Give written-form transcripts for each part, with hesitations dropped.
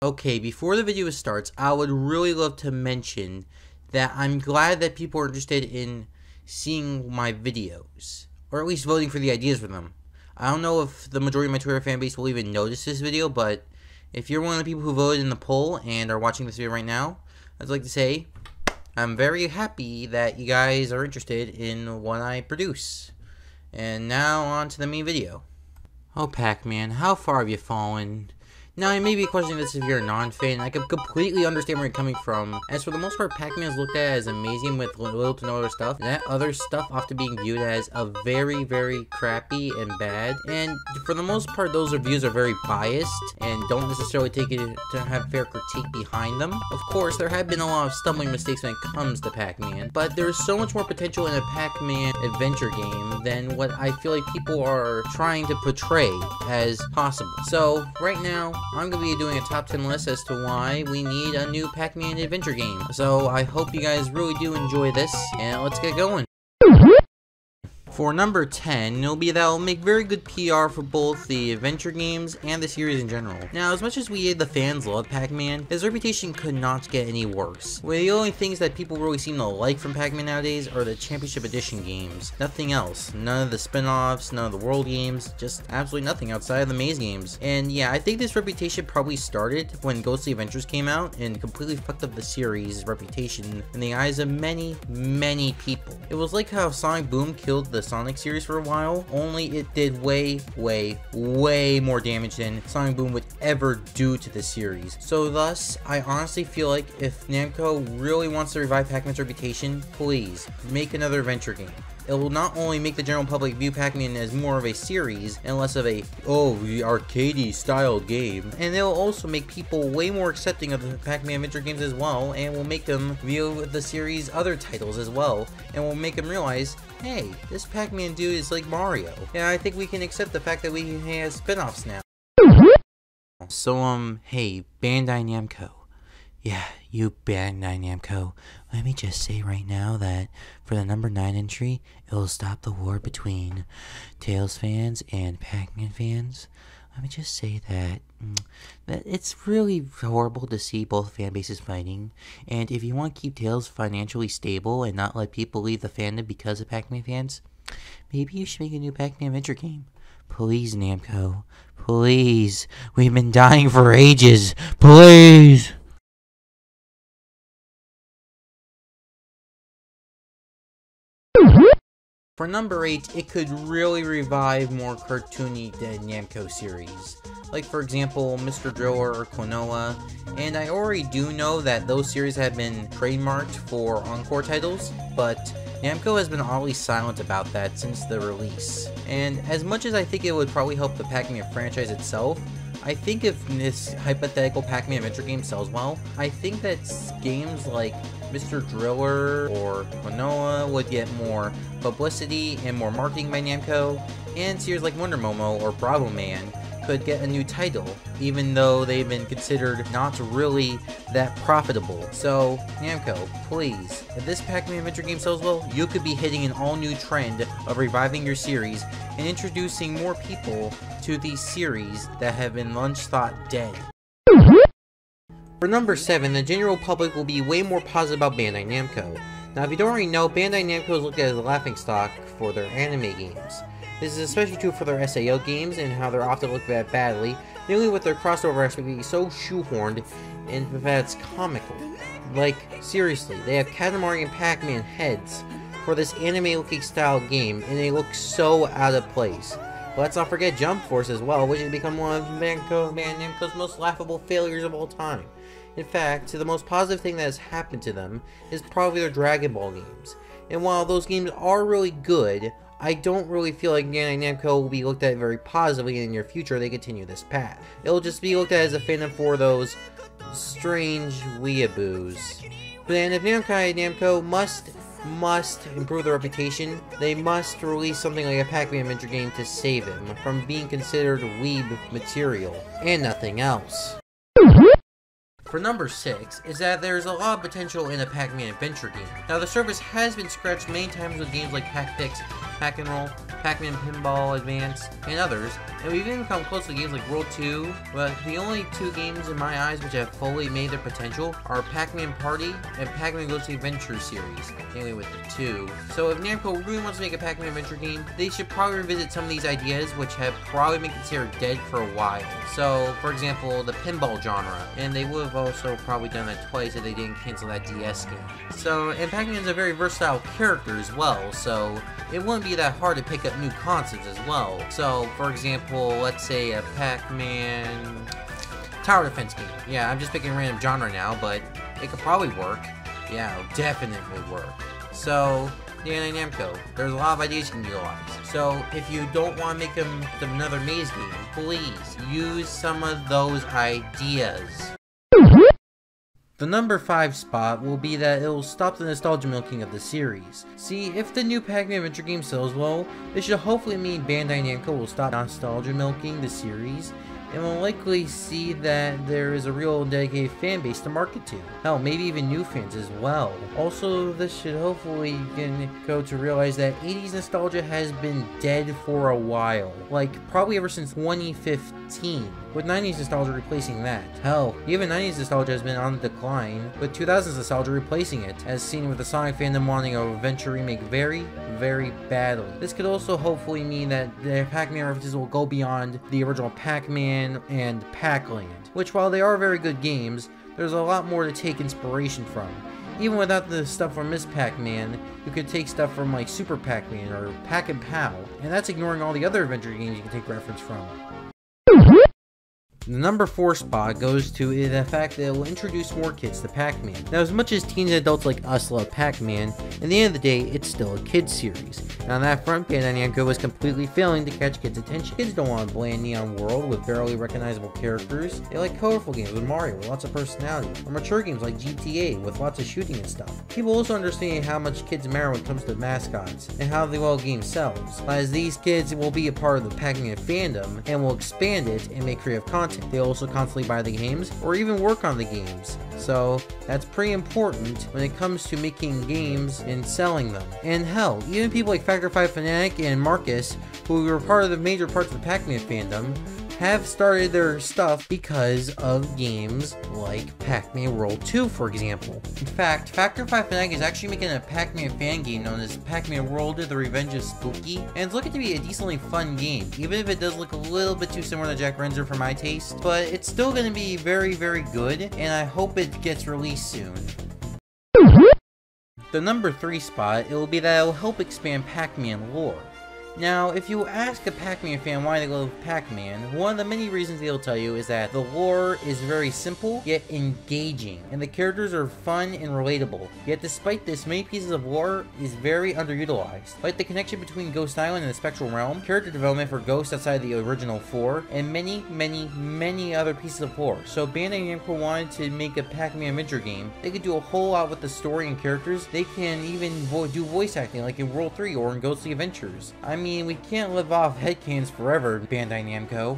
Okay, before the video starts, I would really love to mention that I'm glad that people are interested in seeing my videos, or at least voting for the ideas for them. I don't know if the majority of my Twitter fan base will even notice this video, but if you're one of the people who voted in the poll and are watching this video right now, I'd like to say I'm very happy that you guys are interested in what I produce. And now on to the main video. Oh, Pac-Man, how far have you fallen? Now, I may be questioning this if you're a non-fan. I can completely understand where you're coming from. As for the most part, Pac-Man is looked at as amazing with little to no other stuff. That other stuff often being viewed as a very, very crappy and bad. And for the most part, those reviews are very biased and don't necessarily take it to have fair critique behind them. Of course, there have been a lot of stumbling mistakes when it comes to Pac-Man, but there's so much more potential in a Pac-Man adventure game than what I feel like people are trying to portray as possible. So, right now, I'm going to be doing a top 10 list as to why we need a new Pac-Man adventure game. So I hope you guys really do enjoy this, and let's get going. For number 10, it'll be that will make very good PR for both the adventure games and the series in general. Now, as much as the fans love Pac-Man, his reputation could not get any worse. Well, the only things that people really seem to like from Pac-Man nowadays are the Championship Edition games. Nothing else. None of the spin-offs, none of the world games, just absolutely nothing outside of the maze games. And yeah, I think this reputation probably started when Ghostly Adventures came out and completely fucked up the series' reputation in the eyes of many, many people. It was like how Sonic Boom killed the Sonic series for a while, only it did way more damage than Sonic Boom would ever do to the series. So thus, I honestly feel like if Namco really wants to revive Pac-Man's reputation, please make another adventure game. It will not only make the general public view Pac-Man as more of a series and less of a, arcadey style game, and it will also make people way more accepting of the Pac-Man adventure games as well, and will make them view the series' other titles as well, and will make them realize, hey, this Pac-Man dude is like Mario. And I think we can accept the fact that we can have spin-offs now. So, hey, Bandai Namco. Yeah, you Bandai Namco. Let me just say right now that for the number 9 entry, it will stop the war between Tails fans and Pac-Man fans. Let me just say that it's really horrible to see both fan bases fighting. And if you want to keep Tails financially stable and not let people leave the fandom because of Pac-Man fans, maybe you should make a new Pac-Man adventure game. Please, Namco. Please. We've been dying for ages. Please. For number 8, it could really revive more cartoony than Namco series. Like for example, Mr. Driller or Klonoa, and I already do know that those series have been trademarked for Encore titles, but Namco has been oddly silent about that since the release. And as much as I think it would probably help the Pac-Man franchise itself, I think if this hypothetical Pac-Man adventure game sells well, I think that games like Mr. Driller or Klonoa would get more publicity and more marketing by Namco, and series like Wonder Momo or Bravoman could get a new title, even though they've been considered not really that profitable. So, Namco, please, if this Pac-Man adventure game sells well, you could be hitting an all-new trend of reviving your series and introducing more people to these series that have been once thought dead. For number 7, the general public will be way more positive about Bandai Namco. Now, if you don't already know, Bandai Namco is looked at as a laughingstock for their anime games. This is especially true for their SAO games and how they're often looked at badly, mainly with their crossover aspect being so shoehorned and that it's comical. Like, seriously, they have Katamari and Pac-Man heads for this anime-looking style game, and they look so out of place. Let's not forget Jump Force as well, which has become one of Namco's most laughable failures of all time. In fact, the most positive thing that has happened to them is probably their Dragon Ball games. And while those games are really good, I don't really feel like Bandai Namco will be looked at very positively in the near future if they continue this path. It'll just be looked at as a fandom for those strange weeaboos. But if Namco must improve their reputation, they must release something like a Pac-Man adventure game to save him from being considered weeb material, and nothing else. For number 6 is that there's a lot of potential in a Pac-Man adventure game. Now the surface has been scratched many times with games like Pac-Pix Pack and Roll, Pac-Man Pinball Advance, and others. And we've even come close to games like World 2, but the only two games in my eyes which have fully made their potential are Pac-Man Party and Pac-Man Goes to Adventure series, mainly with the two. So if Namco really wants to make a Pac-Man Adventure game, they should probably revisit some of these ideas which have probably been considered dead for a while. So, for example, the pinball genre, and they would have also probably done that twice if they didn't cancel that DS game. So, and Pac-Man is a very versatile character as well, so it wouldn't be that hard to pick up new concepts as well. So, for example, let's say a Pac-Man tower defense game. Yeah, I'm just picking a random genre now, but it could probably work. Yeah, it'll definitely work. So, Bandai Namco, there's a lot of ideas you can utilize. So, if you don't want to make them another maze game, please use some of those ideas. The number 5 spot will be that it will stop the nostalgia milking of the series. See, if the new Pac-Man Adventure game sells well, this should hopefully mean Bandai Namco will stop nostalgia milking the series, and will likely see that there is a real dedicated fan base to market to. Hell, maybe even new fans as well. Also, this should hopefully get Namco to realize that 80s nostalgia has been dead for a while. Like, probably ever since 2015. With 90s nostalgia replacing that. Hell, even 90s nostalgia has been on the decline, with 2000s nostalgia replacing it, as seen with the Sonic fandom wanting a Adventure remake very, very badly. This could also hopefully mean that the Pac-Man references will go beyond the original Pac-Man and Pac-Land, which while they are very good games, there's a lot more to take inspiration from. Even without the stuff from Miss Pac-Man, you could take stuff from like Super Pac-Man or Pac-and-Pow, and that's ignoring all the other adventure games you can take reference from. The number 4 spot goes to the fact that it will introduce more kids to Pac-Man. Now, as much as teens and adults like us love Pac-Man, in the end of the day, it's still a kids series. And on that front, Bandai Namco was completely failing to catch kids' attention. Kids don't want a bland neon world with barely recognizable characters. They like colorful games with Mario with lots of personality, or mature games like GTA with lots of shooting and stuff. People also understand how much kids matter when it comes to mascots, and how the well game sells, as these kids will be a part of the Pac-Man fandom, and will expand it and make creative content. They also constantly buy the games, or even work on the games. So, that's pretty important when it comes to making games and selling them. And hell, even people like Factor 5 Fanatic and Marcus, who were part of the major parts of the Pac-Man fandom, have started their stuff because of games like Pac-Man World 2, for example. In fact, Factor 5 Fanatic is actually making a Pac-Man fan game known as Pac-Man World: The Revenge of Spooky, and it's looking to be a decently fun game, even if it does look a little bit too similar to Jack Renzer for my taste, but it's still going to be very, very good, and I hope it gets released soon. The number 3 spot, it will be that it will help expand Pac-Man lore. Now, if you ask a Pac-Man fan why they love Pac-Man, one of the many reasons they'll tell you is that the lore is very simple, yet engaging, and the characters are fun and relatable. Yet despite this, many pieces of lore is very underutilized, like the connection between Ghost Island and the Spectral Realm, character development for Ghost outside the original 4, and many other pieces of lore. So if Bandai Namco wanted to make a Pac-Man Adventure game, they could do a whole lot with the story and characters. They can even do voice acting like in World 3 or in Ghostly Adventures. I mean, we can't live off headcanons forever, Bandai Namco.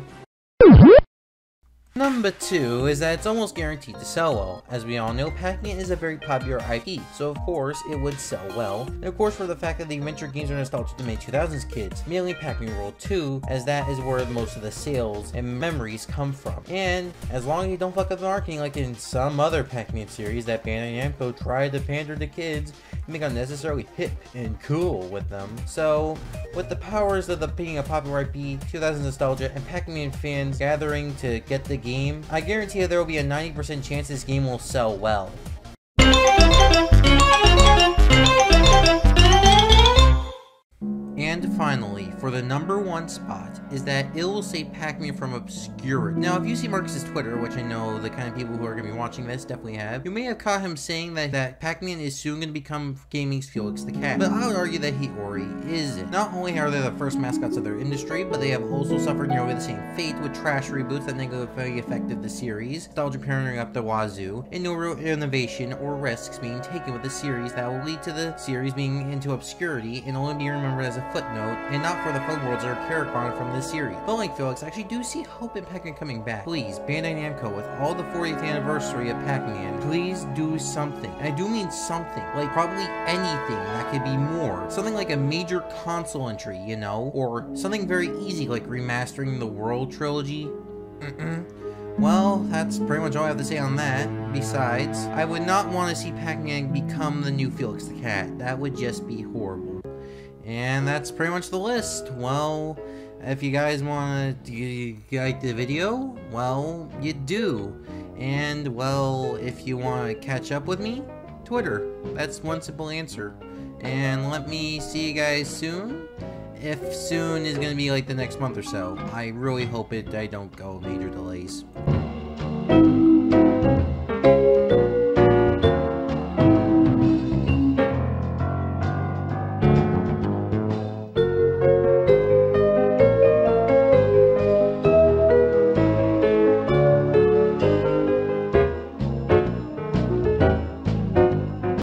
Number 2 is that it's almost guaranteed to sell well. As we all know, Pac-Man is a very popular IP, so of course it would sell well. And of course for the fact that the adventure games are nostalgic to many 2000s kids, mainly Pac-Man World 2, as that is where most of the sales and memories come from. And as long as you don't fuck up the marketing like in some other Pac-Man series that Bandai Namco tried to pander to kids and make unnecessarily hip and cool with them. So, with the powers of being a popular IP, 2000s nostalgia, and Pac-Man fans gathering to get the game, I guarantee you there will be a 90% chance this game will sell well. And finally, for the number 1 spot, is that it will save Pac-Man from obscurity. Now, if you see Marcus's Twitter, which I know the kind of people who are going to be watching this definitely have, you may have caught him saying that Pac-Man is soon going to become gaming's Felix the Cat. But I would argue that he already isn't. Not only are they the first mascots of their industry, but they have also suffered nearly the same fate with trash reboots that negatively affected the series, nostalgia paranoia up the wazoo, and no real innovation or risks being taken with the series that will lead to the series being into obscurity and only being remembered as a footnote. note, and not for the Fun Worlds or Caricon from this series. But like Felix, I actually do see hope in Pac-Man coming back. Please, Bandai Namco, with all the 40th anniversary of Pac-Man, please do something. And I do mean something, like probably anything that could be more. Something like a major console entry, you know? Or something very easy like remastering the World Trilogy. Well, that's pretty much all I have to say on that. Besides, I would not want to see Pac-Man become the new Felix the Cat. That would just be horrible. And that's pretty much the list. Well, if you guys want to like the video, well, you do. And, well, if you want to catch up with me, Twitter. That's one simple answer. And let me see you guys soon. If soon is going to be like the next month or so. I really hope I don't go major delays.